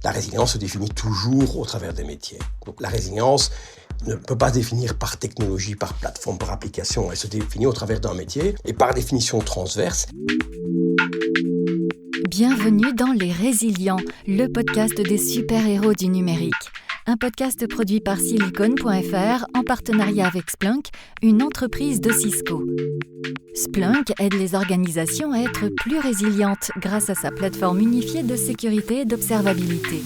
La résilience se définit toujours au travers des métiers. Donc la résilience ne peut pas se définir par technologie, par plateforme, par application. Elle se définit au travers d'un métier et par définition transverse. Bienvenue dans Les Résilients, le podcast des super-héros du numérique. Un podcast produit par Silicon.fr en partenariat avec Splunk, une entreprise de Cisco. Splunk aide les organisations à être plus résilientes grâce à sa plateforme unifiée de sécurité et d'observabilité.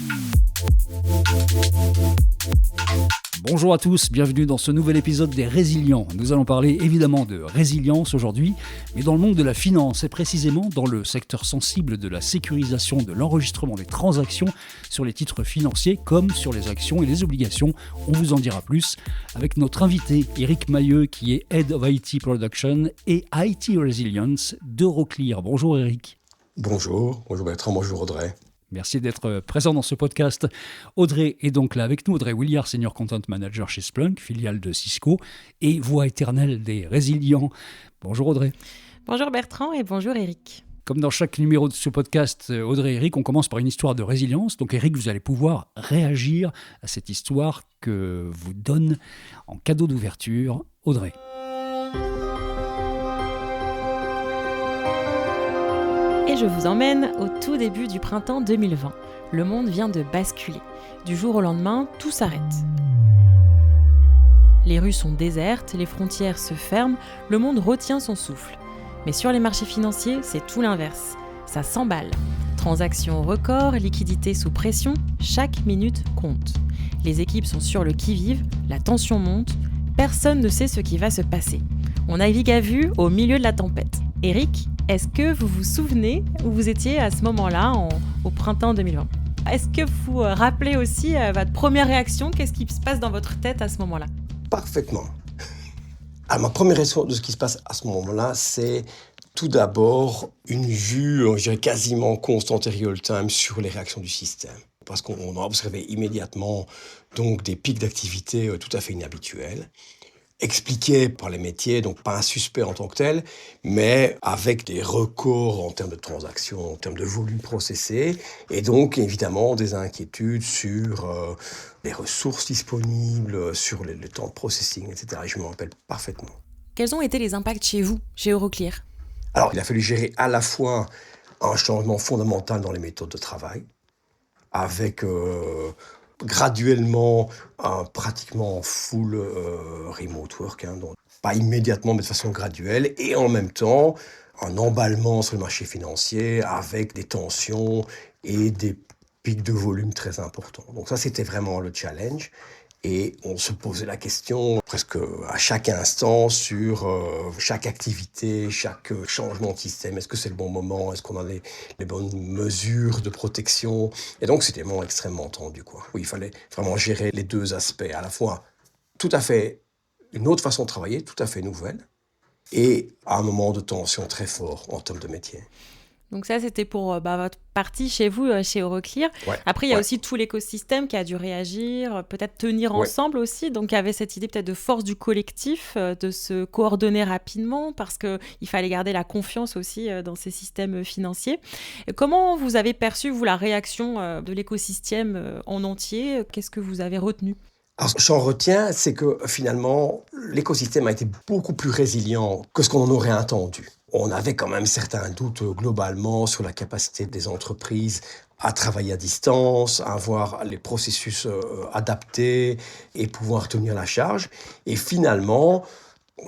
Bonjour à tous, bienvenue dans ce nouvel épisode des Résilients. Nous allons parler évidemment de résilience aujourd'hui, mais dans le monde de la finance et précisément dans le secteur sensible de la sécurisation de l'enregistrement des transactions sur les titres financiers comme sur les actions et les obligations. On vous en dira plus avec notre invité Eric Mailleux qui est Head of IT Production et IT Resilience d'Euroclear. Bonjour Eric. Bonjour Bertrand, bonjour Audrey. Merci d'être présent dans ce podcast. Audrey est donc là avec nous. Audrey Williard, Senior Content Manager chez Splunk, filiale de Cisco, et voix éternelle des résilients. Bonjour Audrey. Bonjour Bertrand et bonjour Eric. Comme dans chaque numéro de ce podcast, Audrey et Eric, on commence par une histoire de résilience. Donc Eric, vous allez pouvoir réagir à cette histoire que vous donne en cadeau d'ouverture Audrey. Et je vous emmène au tout début du printemps 2020. Le monde vient de basculer. Du jour au lendemain, tout s'arrête. Les rues sont désertes, les frontières se ferment, le monde retient son souffle. Mais sur les marchés financiers, c'est tout l'inverse. Ça s'emballe. Transactions records, liquidités sous pression, chaque minute compte. Les équipes sont sur le qui-vive, la tension monte, personne ne sait ce qui va se passer. On navigue à vue au milieu de la tempête. Eric, est-ce que vous vous souvenez où vous étiez à ce moment-là, au printemps 2020 ? Est-ce que vous rappelez aussi votre première réaction ? Qu'est-ce qui se passe dans votre tête à ce moment-là ? Parfaitement. Alors, ma première réaction de ce qui se passe à ce moment-là, c'est tout d'abord une vue, je dirais quasiment constante et real-time sur les réactions du système. Parce qu'on a observé immédiatement donc, des pics d'activité tout à fait inhabituels. Expliqué par les métiers, donc pas un suspect en tant que tel, mais avec des records en termes de transactions, en termes de volume processé, et donc évidemment des inquiétudes sur les ressources disponibles, sur les temps de processing, etc. Et je me rappelle parfaitement. Quels ont été les impacts chez vous, chez Euroclear ? Alors, il a fallu gérer à la fois un changement fondamental dans les méthodes de travail, avec graduellement pratiquement full remote work, donc pas immédiatement mais de façon graduelle, et en même temps un emballement sur le marché financier avec des tensions et des pics de volume très importants. Donc ça c'était vraiment le challenge. Et on se posait la question presque à chaque instant sur chaque activité, chaque changement de système. Est-ce que c'est le bon moment ? Est-ce qu'on a les bonnes mesures de protection ? Et donc, c'était vraiment extrêmement tendu, quoi. Oui, il fallait vraiment gérer les deux aspects. À la fois, tout à fait une autre façon de travailler, tout à fait nouvelle, et à un moment de tension très fort en termes de métier. Donc ça, c'était pour votre partie chez vous, chez Euroclear. Ouais, Après, il y a aussi tout l'écosystème qui a dû réagir, peut-être tenir ensemble aussi. Donc, il y avait cette idée peut-être de force du collectif, de se coordonner rapidement parce qu'il fallait garder la confiance aussi dans ces systèmes financiers. Et comment vous avez perçu, vous, la réaction de l'écosystème en entier ? Qu'est-ce que vous avez retenu ? Alors, ce que j'en retiens, c'est que finalement, l'écosystème a été beaucoup plus résilient que ce qu'on en aurait attendu. On avait quand même certains doutes globalement sur la capacité des entreprises à travailler à distance, à avoir les processus adaptés et pouvoir tenir la charge. Et finalement,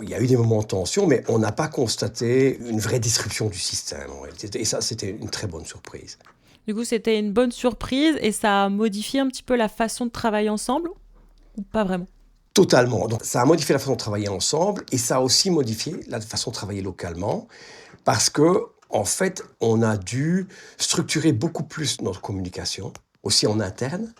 il y a eu des moments de tension, mais on n'a pas constaté une vraie disruption du système. Et ça, c'était une très bonne surprise. Du coup, c'était une bonne surprise et ça a modifié un petit peu la façon de travailler ensemble ? Ou pas vraiment ? Totalement. Donc, ça a modifié la façon de travailler ensemble et ça a aussi modifié la façon de travailler localement parce que, en fait, on a dû structurer beaucoup plus notre communication, aussi en interne,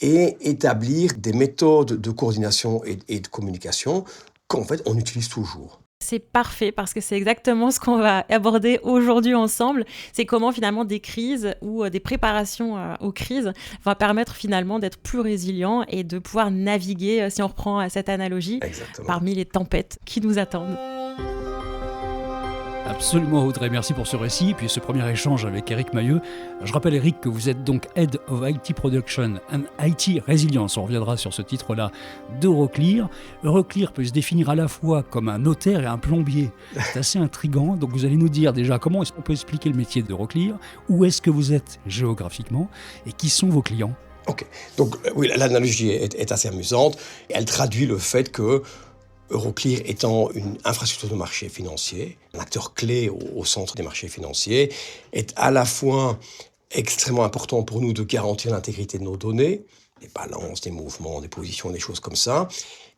et établir des méthodes de coordination et de communication qu'en fait, on utilise toujours. C'est parfait parce que c'est exactement ce qu'on va aborder aujourd'hui ensemble. C'est comment finalement des crises ou des préparations aux crises vont permettre finalement d'être plus résilient et de pouvoir naviguer, si on reprend cette analogie, parmi les tempêtes qui nous attendent. Absolument, Audrey, merci pour ce récit, puis ce premier échange avec Eric Mailleux. Je rappelle, Eric, que vous êtes donc Head of IT Production and IT Resilience. On reviendra sur ce titre-là d'Euroclear. Euroclear peut se définir à la fois comme un notaire et un plombier. C'est assez intriguant. Donc vous allez nous dire déjà comment est-ce qu'on peut expliquer le métier d'Euroclear, où est-ce que vous êtes géographiquement et qui sont vos clients. Ok, donc oui, l'analogie est assez amusante. Elle traduit le fait que Euroclear étant une infrastructure de marché financier, un acteur clé au centre des marchés financiers, est à la fois extrêmement important pour nous de garantir l'intégrité de nos données, des balances, des mouvements, des positions, des choses comme ça,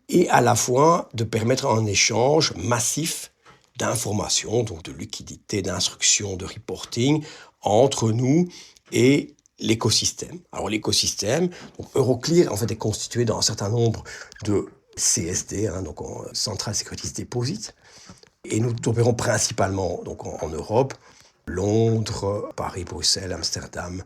et à la fois de permettre un échange massif d'informations, donc de liquidités, d'instructions, de reporting entre nous et l'écosystème. Alors l'écosystème, donc Euroclear en fait est constitué d'un certain nombre de CSD, donc en Central Securities Deposit, et nous opérons principalement donc en Europe, Londres, Paris, Bruxelles, Amsterdam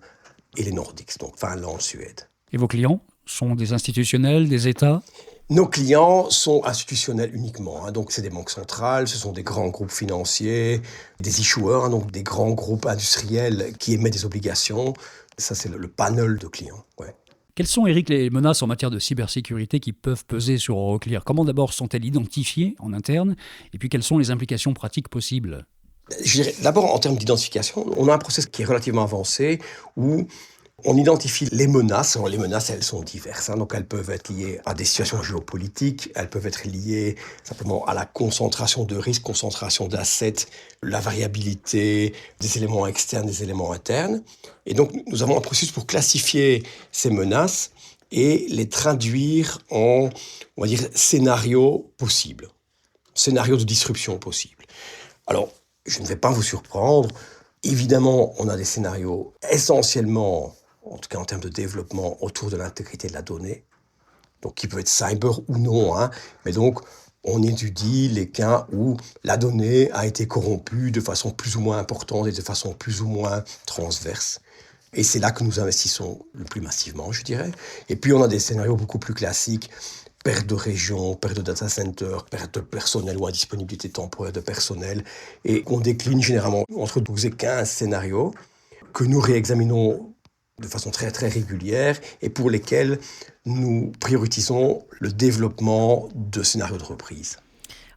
et les Nordiques, donc Finlande, Suède. Et vos clients sont des institutionnels, des États ? Nos clients sont institutionnels uniquement, donc c'est des banques centrales, ce sont des grands groupes financiers, des issuers, donc des grands groupes industriels qui émettent des obligations. Ça, c'est le panel de clients. Ouais. Quelles sont, Eric, les menaces en matière de cybersécurité qui peuvent peser sur Euroclear ? Comment d'abord sont-elles identifiées en interne ? Et puis quelles sont les implications pratiques possibles ? Je dirais, d'abord, en termes d'identification, on a un process qui est relativement avancé où on identifie les menaces. Alors, les menaces, elles sont diverses. Donc, elles peuvent être liées à des situations géopolitiques, elles peuvent être liées simplement à la concentration de risques, concentration d'assets, la variabilité des éléments externes, des éléments internes. Et donc, nous avons un processus pour classifier ces menaces et les traduire en, on va dire, scénarios possibles, scénarios de disruption possibles. Alors, je ne vais pas vous surprendre. Évidemment, on a des scénarios essentiellement, en tout cas en termes de développement, autour de l'intégrité de la donnée, donc qui peut être cyber ou non, mais donc on étudie les cas où la donnée a été corrompue de façon plus ou moins importante et de façon plus ou moins transverse. Et c'est là que nous investissons le plus massivement, je dirais. Et puis on a des scénarios beaucoup plus classiques, perte de région, perte de data center, perte de personnel ou indisponibilité temporaire de personnel. Et on décline généralement entre 12 et 15 scénarios que nous réexaminons de façon très très régulière et pour lesquels nous prioritisons le développement de scénarios de reprise.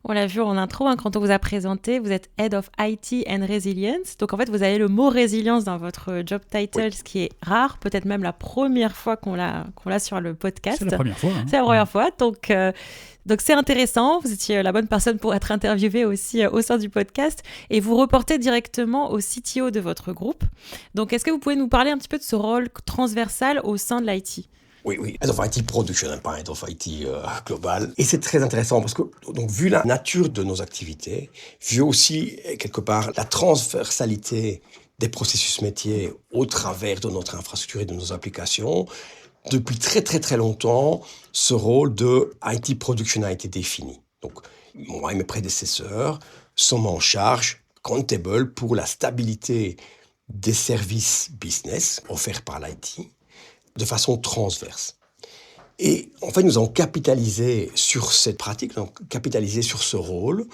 On l'a vu en intro, quand on vous a présenté, vous êtes Head of IT and Resilience. Donc en fait, vous avez le mot résilience dans votre job title, oui. Ce qui est rare, peut-être même la première fois qu'on l'a sur le podcast. C'est la première fois. C'est la première fois. Donc c'est intéressant, vous étiez la bonne personne pour être interviewé aussi au sein du podcast et vous reportez directement au CTO de votre groupe. Donc est-ce que vous pouvez nous parler un petit peu de ce rôle transversal au sein de l'IT ? Oui, Head of IT Production, pas Head of IT global. Et c'est très intéressant parce que, donc, vu la nature de nos activités, vu aussi, quelque part, la transversalité des processus métiers au travers de notre infrastructure et de nos applications, depuis très très très longtemps, ce rôle de IT Production a été défini. Donc, moi et mes prédécesseurs sommes en charge, accountable, pour la stabilité des services business offerts par l'IT, de façon transverse. Et en fait, nous avons capitalisé sur cette pratique, capitalisé sur ce rôle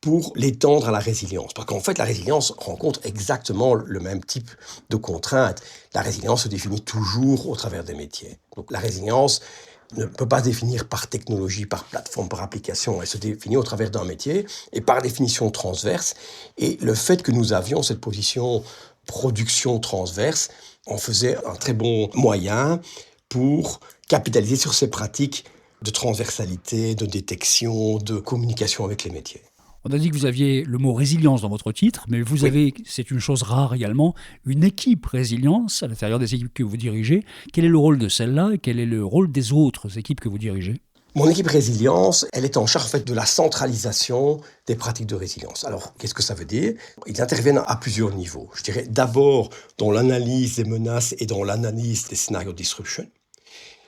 pour l'étendre à la résilience. Parce qu'en fait, la résilience rencontre exactement le même type de contraintes. La résilience se définit toujours au travers des métiers. Donc la résilience ne peut pas se définir par technologie, par plateforme, par application. Elle se définit au travers d'un métier et par définition transverse. Et le fait que nous avions cette position production transverse en faisait un très bon moyen pour capitaliser sur ces pratiques de transversalité, de détection, de communication avec les métiers. On a dit que vous aviez le mot résilience dans votre titre, mais vous avez, c'est une chose rare également, une équipe résilience à l'intérieur des équipes que vous dirigez. Quel est le rôle de celle-là et quel est le rôle des autres équipes que vous dirigez ? Mon équipe résilience, elle est en charge en fait, de la centralisation des pratiques de résilience. Alors, qu'est-ce que ça veut dire ? Ils interviennent à plusieurs niveaux. Je dirais d'abord dans l'analyse des menaces et dans l'analyse des scénarios de disruption.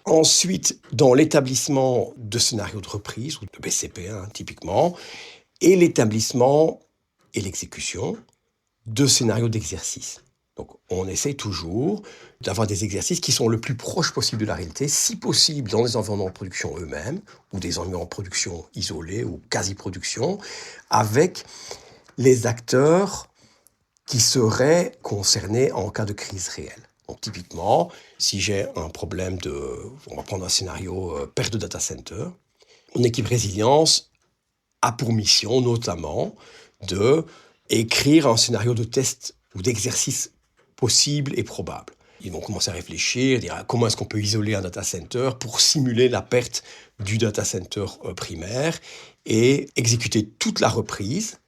Ensuite, dans l'établissement de scénarios de reprise, ou de BCP typiquement, et l'établissement et l'exécution de scénarios d'exercice. Donc, on essaie toujours d'avoir des exercices qui sont le plus proches possible de la réalité, si possible dans des environnements de production eux-mêmes, ou des environnements de production isolés ou quasi-production, avec les acteurs qui seraient concernés en cas de crise réelle. Donc typiquement, si j'ai un problème on va prendre un scénario perte de data center, mon équipe résilience a pour mission notamment de écrire un scénario de test ou d'exercice possible et probable. Ils vont commencer à réfléchir, dire comment est-ce qu'on peut isoler un data center pour simuler la perte du data center primaire et exécuter toute la reprise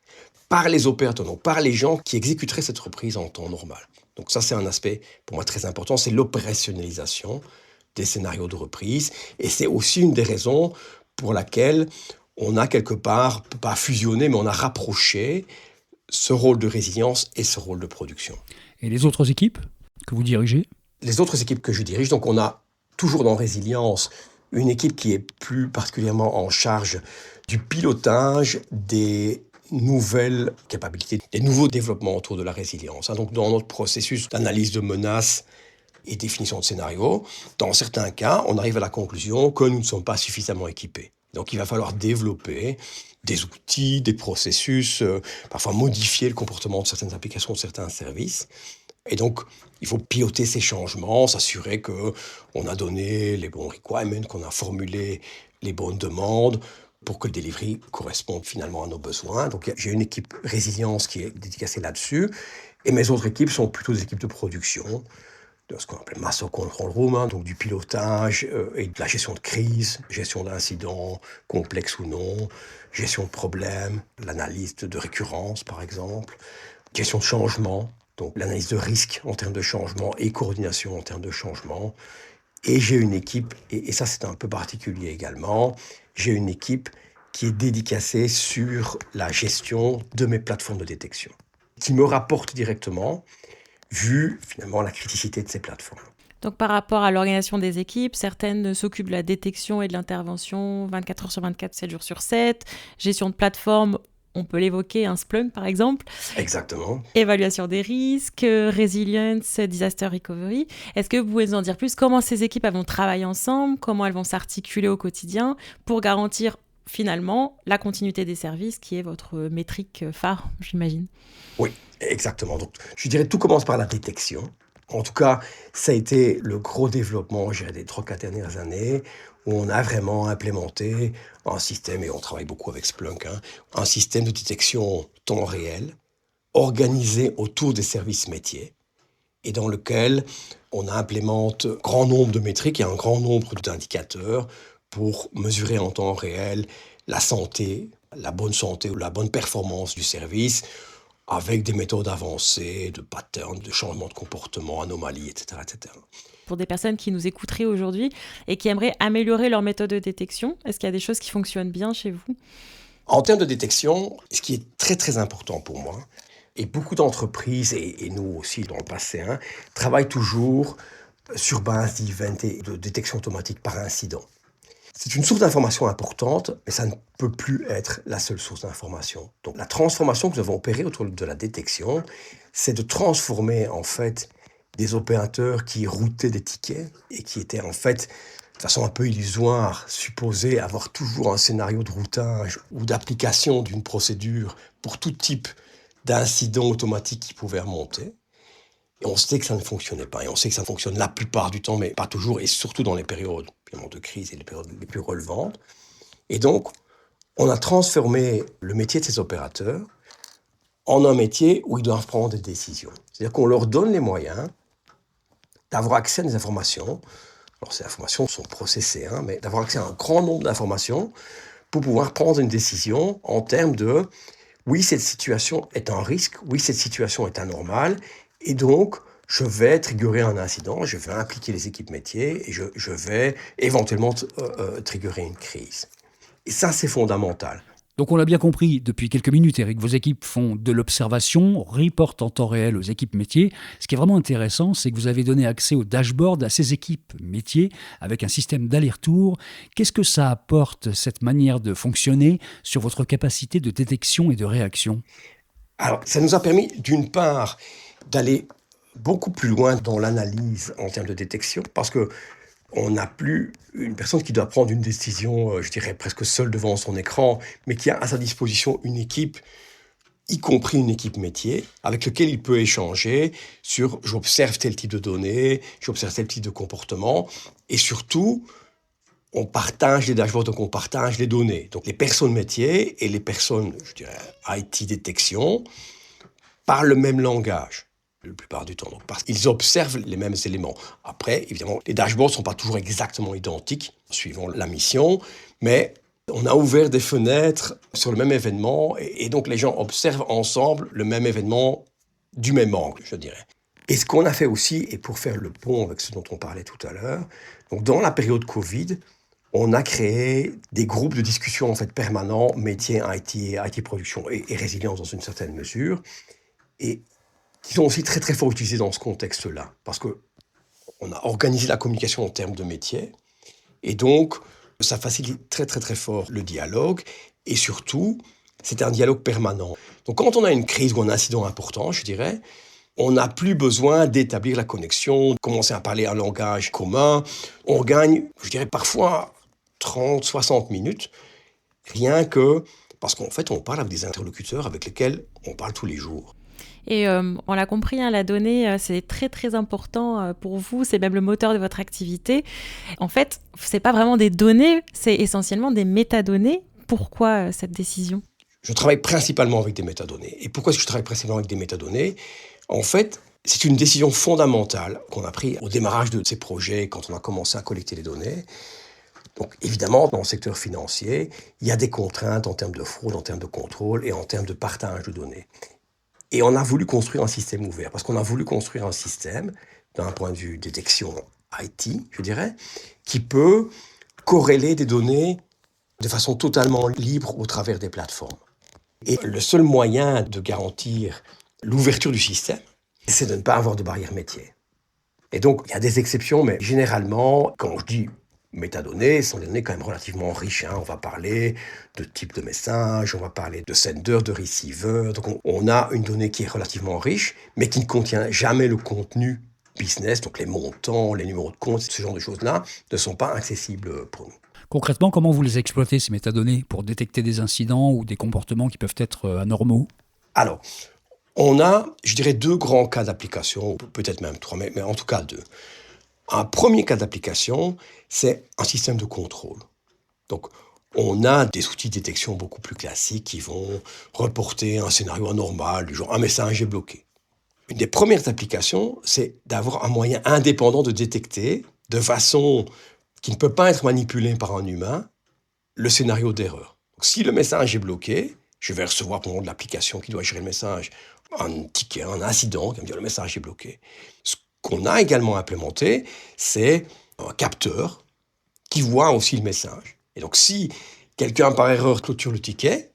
par les opérateurs, donc par les gens qui exécuteraient cette reprise en temps normal. Donc ça, c'est un aspect pour moi très important, c'est l'opérationnalisation des scénarios de reprise. Et c'est aussi une des raisons pour laquelle on a quelque part, pas fusionné, mais on a rapproché ce rôle de résilience et ce rôle de production. Et les autres équipes que vous dirigez ? Les autres équipes que je dirige, donc on a toujours dans Résilience une équipe qui est plus particulièrement en charge du pilotage des nouvelles capacités, des nouveaux développements autour de la résilience. Donc dans notre processus d'analyse de menaces et définition de scénarios, dans certains cas, on arrive à la conclusion que nous ne sommes pas suffisamment équipés. Donc il va falloir développer des outils, des processus, parfois modifier le comportement de certaines applications, de certains services. Et donc, il faut piloter ces changements, s'assurer qu'on a donné les bons requirements, qu'on a formulé les bonnes demandes pour que le delivery corresponde finalement à nos besoins. Donc, j'ai une équipe résilience qui est dédicacée là-dessus. Et mes autres équipes sont plutôt des équipes de production, de ce qu'on appelle Master Control Room, donc du pilotage et de la gestion de crise, gestion d'incidents complexes ou non, gestion de problèmes, l'analyse de récurrence par exemple, gestion de changement, donc l'analyse de risque en termes de changement et coordination en termes de changement. Et j'ai une équipe, et ça c'est un peu particulier également, j'ai une équipe qui est dédicacée sur la gestion de mes plateformes de détection, qui me rapporte directement, vu finalement la criticité de ces plateformes. Donc par rapport à l'organisation des équipes, certaines s'occupent de la détection et de l'intervention 24 heures sur 24, 7 jours sur 7, gestion de plateforme, on peut l'évoquer, un Splunk par exemple. Exactement. Évaluation des risques, résilience, disaster recovery. Est-ce que vous pouvez nous en dire plus ? Comment ces équipes vont travailler ensemble ? Comment elles vont s'articuler au quotidien pour garantir finalement la continuité des services qui est votre métrique phare, j'imagine ? Oui, exactement. Donc, je dirais que tout commence par la détection. En tout cas, ça a été le gros développement, je dirais, des 3-4 dernières années, où on a vraiment implémenté un système, et on travaille beaucoup avec Splunk, un système de détection temps réel, organisé autour des services métiers, et dans lequel on implémente un grand nombre de métriques et un grand nombre d'indicateurs pour mesurer en temps réel la santé, la bonne santé ou la bonne performance du service, avec des méthodes avancées, de patterns, de changements de comportement, anomalies, etc., etc. Pour des personnes qui nous écouteraient aujourd'hui et qui aimeraient améliorer leur méthode de détection, est-ce qu'il y a des choses qui fonctionnent bien chez vous ? En termes de détection, ce qui est très très important pour moi, et beaucoup d'entreprises, et nous aussi dans le passé, travaillent toujours sur base d'events et de détection automatique par incident. C'est une source d'information importante, mais ça ne peut plus être la seule source d'information. Donc la transformation que nous avons opérée autour de la détection, c'est de transformer en fait des opérateurs qui routaient des tickets et qui étaient en fait, de façon un peu illusoire, supposés avoir toujours un scénario de routage ou d'application d'une procédure pour tout type d'incident automatique qui pouvait remonter. Et on sait que ça ne fonctionnait pas. Et on sait que ça fonctionne la plupart du temps, mais pas toujours, et surtout dans les périodes de crise et les périodes les plus relevantes. Et donc, on a transformé le métier de ces opérateurs en un métier où ils doivent prendre des décisions. C'est-à-dire qu'on leur donne les moyens d'avoir accès à des informations. Alors, ces informations sont processées, mais d'avoir accès à un grand nombre d'informations pour pouvoir prendre une décision en termes de « oui, cette situation est un risque, oui, cette situation est anormale, et donc, je vais triggerer un incident, je vais impliquer les équipes métiers et je vais éventuellement triggerer une crise. » Et ça, c'est fondamental. Donc on l'a bien compris depuis quelques minutes, Eric, vos équipes font de l'observation, reportent en temps réel aux équipes métiers. Ce qui est vraiment intéressant, c'est que vous avez donné accès au dashboard à ces équipes métiers avec un système d'aller-retour. Qu'est-ce que ça apporte, cette manière de fonctionner, sur votre capacité de détection et de réaction ? Alors, ça nous a permis, d'une part, d'aller beaucoup plus loin dans l'analyse en termes de détection, parce que on n'a plus une personne qui doit prendre une décision, je dirais presque seule devant son écran, mais qui a à sa disposition une équipe y compris une équipe métier, avec laquelle il peut échanger sur « j'observe tel type de données, j'observe tel type de comportement », et surtout, on partage les dashboards, donc on partage les données. Donc les personnes métiers et les personnes, je dirais, IT détection, parlent le même langage, la plupart du temps. Donc, parce qu'ils observent les mêmes éléments. Après, évidemment, les dashboards ne sont pas toujours exactement identiques, suivant la mission, mais on a ouvert des fenêtres sur le même événement, et donc les gens observent ensemble le même événement du même angle, je dirais. Et ce qu'on a fait aussi, et pour faire le pont avec ce dont on parlait tout à l'heure, donc dans la période Covid, on a créé des groupes de discussion en fait permanents, métiers, IT production et résilience dans une certaine mesure, et qui sont aussi très très fort utilisés dans ce contexte-là, parce qu'on a organisé la communication en termes de métier, et donc ça facilite très très très fort le dialogue, et surtout, c'est un dialogue permanent. Donc quand on a une crise ou un incident important, je dirais, on n'a plus besoin d'établir la connexion, de commencer à parler un langage commun. On gagne, je dirais parfois 30, 60 minutes, rien que parce qu'en fait, on parle avec des interlocuteurs avec lesquels on parle tous les jours. Et on l'a compris, la donnée, c'est très très important pour vous, c'est même le moteur de votre activité. En fait, ce n'est pas vraiment des données, c'est essentiellement des métadonnées. Pourquoi cette décision ? Je travaille principalement avec des métadonnées. Et pourquoi est-ce que je travaille principalement avec des métadonnées ? En fait, c'est une décision fondamentale qu'on a prise au démarrage de ces projets, quand on a commencé à collecter les données. Donc évidemment, dans le secteur financier, il y a des contraintes en termes de fraude, en termes de contrôle et en termes de partage de données. Et on a voulu construire un système ouvert, parce qu'on a voulu construire un système, d'un point de vue détection IT, je dirais, qui peut corréler des données de façon totalement libre au travers des plateformes. Et le seul moyen de garantir l'ouverture du système, c'est de ne pas avoir de barrière métier. Et donc, il y a des exceptions, mais généralement, quand je dis métadonnées, ce sont des données quand même relativement riches. On va parler de type de message, on va parler de sender, de receiver. Donc, on a une donnée qui est relativement riche, mais qui ne contient jamais le contenu business. Donc, les montants, les numéros de compte, ce genre de choses-là ne sont pas accessibles pour nous. Concrètement, comment vous les exploitez, ces métadonnées, pour détecter des incidents ou des comportements qui peuvent être anormaux ? Alors, on a, je dirais, 2 grands cas d'application, peut-être même 3, mais en tout cas 2. Un premier cas d'application, c'est un système de contrôle. Donc, on a des outils de détection beaucoup plus classiques qui vont reporter un scénario anormal, du genre un message est bloqué. Une des premières applications, c'est d'avoir un moyen indépendant de détecter, de façon qui ne peut pas être manipulée par un humain, le scénario d'erreur. Donc, si le message est bloqué, je vais recevoir pendant de l'application qui doit gérer le message un ticket, un incident qui va me dire le message est bloqué. Ce qu'on a également implémenté, c'est un capteur qui voit aussi le message. Et donc, si quelqu'un par erreur clôture le ticket,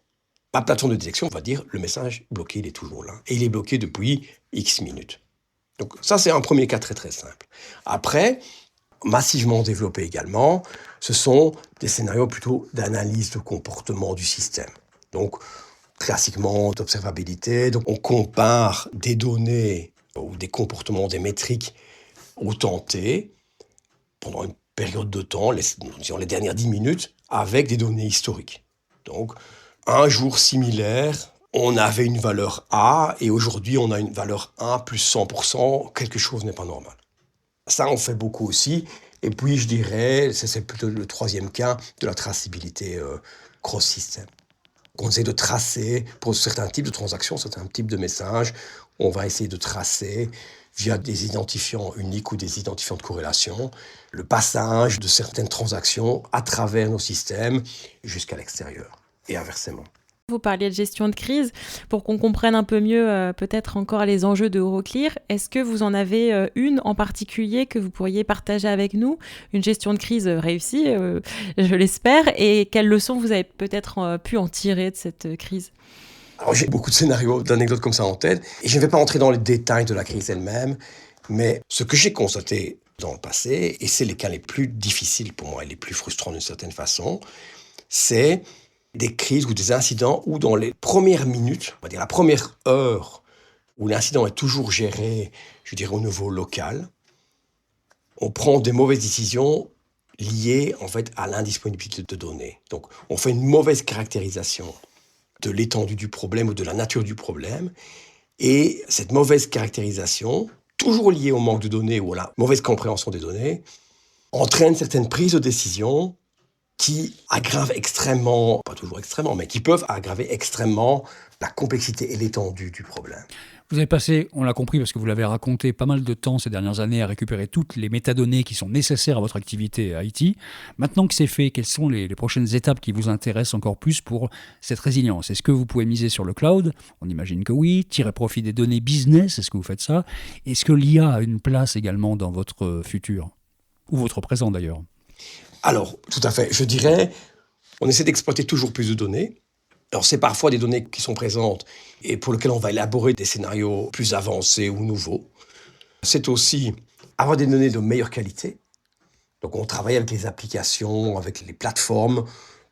ma plateforme de détection va dire le message bloqué, il est toujours là. Et il est bloqué depuis X minutes. Donc ça, c'est un premier cas très très simple. Après, massivement développé également, ce sont des scénarios plutôt d'analyse de comportement du système. Donc, classiquement, d'observabilité. Donc, on compare des données ou des comportements, des métriques au temps T pendant une période de temps, disons les dernières 10 minutes, avec des données historiques. Donc, un jour similaire, on avait une valeur A et aujourd'hui, on a une valeur 1 plus 100%, quelque chose n'est pas normal. Ça, on fait beaucoup aussi. Et puis, je dirais, c'est plutôt le troisième cas de la traçabilité cross-système. On essaie de tracer, pour certains types de transactions, certains types de messages, on va essayer de tracer via des identifiants uniques ou des identifiants de corrélation, le passage de certaines transactions à travers nos systèmes jusqu'à l'extérieur et inversement. Vous parliez de gestion de crise. Pour qu'on comprenne un peu mieux peut-être encore les enjeux de Euroclear, est-ce que vous en avez une en particulier que vous pourriez partager avec nous ? Une gestion de crise réussie, je l'espère. Et quelles leçons vous avez peut-être pu en tirer de cette crise ? Alors, j'ai beaucoup de scénarios, d'anecdotes comme ça en tête. Et je ne vais pas entrer dans les détails de la crise elle-même. Mais ce que j'ai constaté dans le passé, et c'est les cas les plus difficiles pour moi et les plus frustrants d'une certaine façon, c'est des crises ou des incidents où dans les premières minutes, on va dire la première heure où l'incident est toujours géré, je dirais au niveau local, on prend des mauvaises décisions liées en fait à l'indisponibilité de données. Donc on fait une mauvaise caractérisation de l'étendue du problème ou de la nature du problème. Et cette mauvaise caractérisation, toujours liée au manque de données ou à la mauvaise compréhension des données, entraîne certaines prises de décision qui aggravent extrêmement, pas toujours extrêmement, mais qui peuvent aggraver extrêmement la complexité et l'étendue du problème. Vous avez passé, on l'a compris parce que vous l'avez raconté, pas mal de temps ces dernières années à récupérer toutes les métadonnées qui sont nécessaires à votre activité IT. Maintenant que c'est fait, quelles sont les prochaines étapes qui vous intéressent encore plus pour cette résilience ? Est-ce que vous pouvez miser sur le cloud ? On imagine que oui. Tirer profit des données business, est-ce que vous faites ça ? Est-ce que l'IA a une place également dans votre futur ? Ou votre présent d'ailleurs ? Alors, tout à fait. Je dirais, on essaie d'exploiter toujours plus de données. Alors, c'est parfois des données qui sont présentes et pour lesquelles on va élaborer des scénarios plus avancés ou nouveaux. C'est aussi avoir des données de meilleure qualité. Donc, on travaille avec les applications, avec les plateformes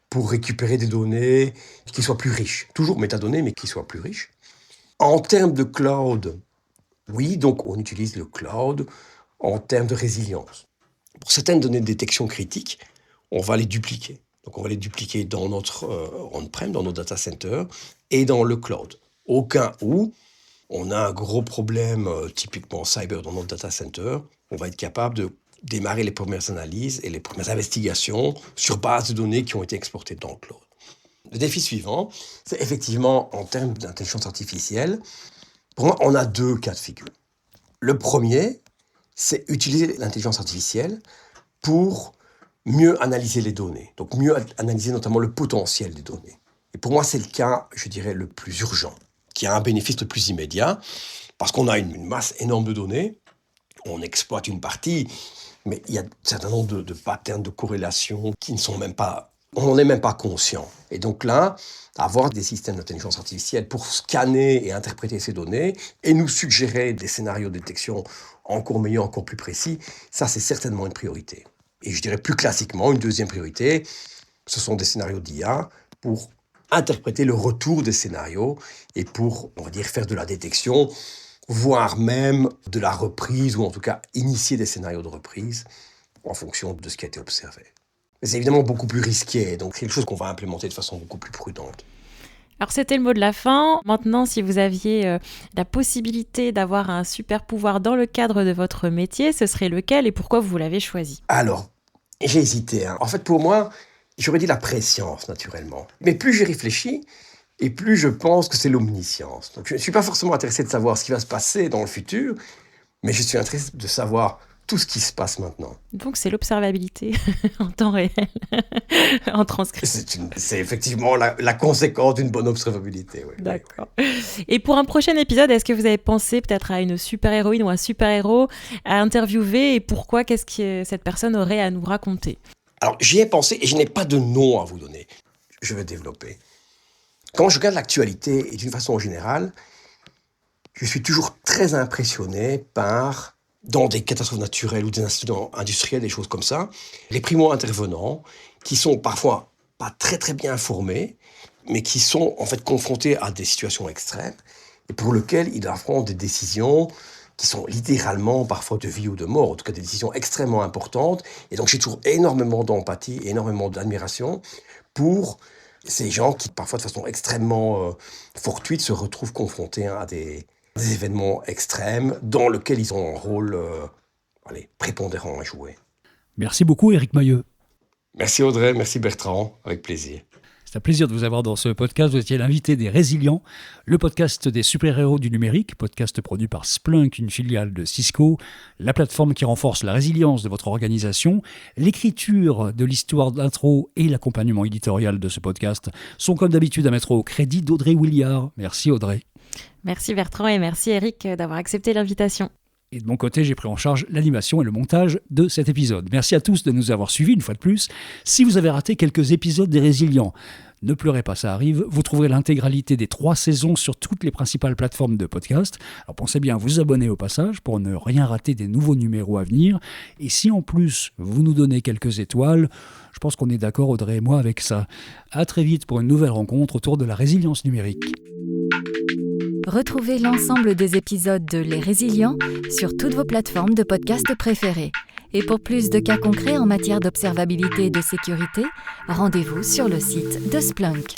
pour récupérer des données qui soient plus riches. Toujours métadonnées, mais qui soient plus riches. En termes de cloud, oui, donc on utilise le cloud en termes de résilience. Pour certaines données de détection critique, on va les dupliquer. Donc, on va les dupliquer dans notre on-prem, dans nos data centers et dans le cloud. Au cas où on a un gros problème, typiquement cyber, dans notre data center, on va être capable de démarrer les premières analyses et les premières investigations sur base de données qui ont été exportées dans le cloud. Le défi suivant, c'est effectivement en termes d'intelligence artificielle. Pour moi, on a 2 cas de figure. Le premier, c'est utiliser l'intelligence artificielle pour mieux analyser les données, donc mieux analyser notamment le potentiel des données. Et pour moi, c'est le cas, je dirais, le plus urgent, qui a un bénéfice le plus immédiat, parce qu'on a une masse énorme de données, on exploite une partie, mais il y a un certain nombre de patterns de corrélation qui ne sont même pas, on n'en est même pas conscient. Et donc là, avoir des systèmes d'intelligence artificielle pour scanner et interpréter ces données et nous suggérer des scénarios de détection encore meilleurs, encore plus précis, ça c'est certainement une priorité. Et je dirais plus classiquement, une deuxième priorité, ce sont des scénarios d'IA pour interpréter le retour des scénarios et pour, on va dire, faire de la détection, voire même de la reprise, ou en tout cas initier des scénarios de reprise en fonction de ce qui a été observé. Mais c'est évidemment beaucoup plus risqué, donc c'est quelque chose qu'on va implémenter de façon beaucoup plus prudente. Alors c'était le mot de la fin. Maintenant, si vous aviez la possibilité d'avoir un super pouvoir dans le cadre de votre métier, ce serait lequel et pourquoi vous l'avez choisi ? Alors, j'ai hésité. En fait, pour moi, j'aurais dit la préscience, naturellement. Mais plus j'y réfléchis, et plus je pense que c'est l'omniscience. Donc, je ne suis pas forcément intéressé de savoir ce qui va se passer dans le futur, mais je suis intéressé de savoir tout ce qui se passe maintenant. Donc c'est l'observabilité en temps réel, en transcription. C'est effectivement la conséquence d'une bonne observabilité. Oui. D'accord. Et pour un prochain épisode, est-ce que vous avez pensé peut-être à une super-héroïne ou un super-héros à interviewer et pourquoi, qu'est-ce que cette personne aurait à nous raconter ? Alors j'y ai pensé et je n'ai pas de nom à vous donner. Je vais développer. Quand je regarde l'actualité et d'une façon générale, je suis toujours très impressionné par, dans des catastrophes naturelles ou des incidents industriels, des choses comme ça, les primo-intervenants qui sont parfois pas très très bien informés, mais qui sont en fait confrontés à des situations extrêmes et pour lesquelles ils doivent prendre des décisions qui sont littéralement parfois de vie ou de mort, en tout cas des décisions extrêmement importantes. Et donc j'ai toujours énormément d'empathie, énormément d'admiration pour ces gens qui, parfois de façon extrêmement fortuite, se retrouvent confrontés à des événements extrêmes dans lesquels ils ont un rôle prépondérant à jouer. Merci beaucoup, Éric Mailleux. Merci Audrey, merci Bertrand, avec plaisir. C'est un plaisir de vous avoir dans ce podcast. Vous étiez l'invité des Résilients, le podcast des super-héros du numérique, podcast produit par Splunk, une filiale de Cisco, la plateforme qui renforce la résilience de votre organisation. L'écriture de l'histoire d'intro et l'accompagnement éditorial de ce podcast sont comme d'habitude à mettre au crédit d'Audrey Williard. Merci Audrey. Merci Bertrand et merci Eric d'avoir accepté l'invitation. Et de mon côté, j'ai pris en charge l'animation et le montage de cet épisode. Merci à tous de nous avoir suivis une fois de plus. Si vous avez raté quelques épisodes des Résilients, ne pleurez pas, ça arrive. Vous trouverez l'intégralité des 3 saisons sur toutes les principales plateformes de podcast. Alors pensez bien à vous abonner au passage pour ne rien rater des nouveaux numéros à venir. Et si en plus vous nous donnez quelques étoiles, je pense qu'on est d'accord Audrey et moi avec ça. À très vite pour une nouvelle rencontre autour de la résilience numérique. Retrouvez l'ensemble des épisodes de Les Résilients sur toutes vos plateformes de podcast préférées. Et pour plus de cas concrets en matière d'observabilité et de sécurité, rendez-vous sur le site de Splunk.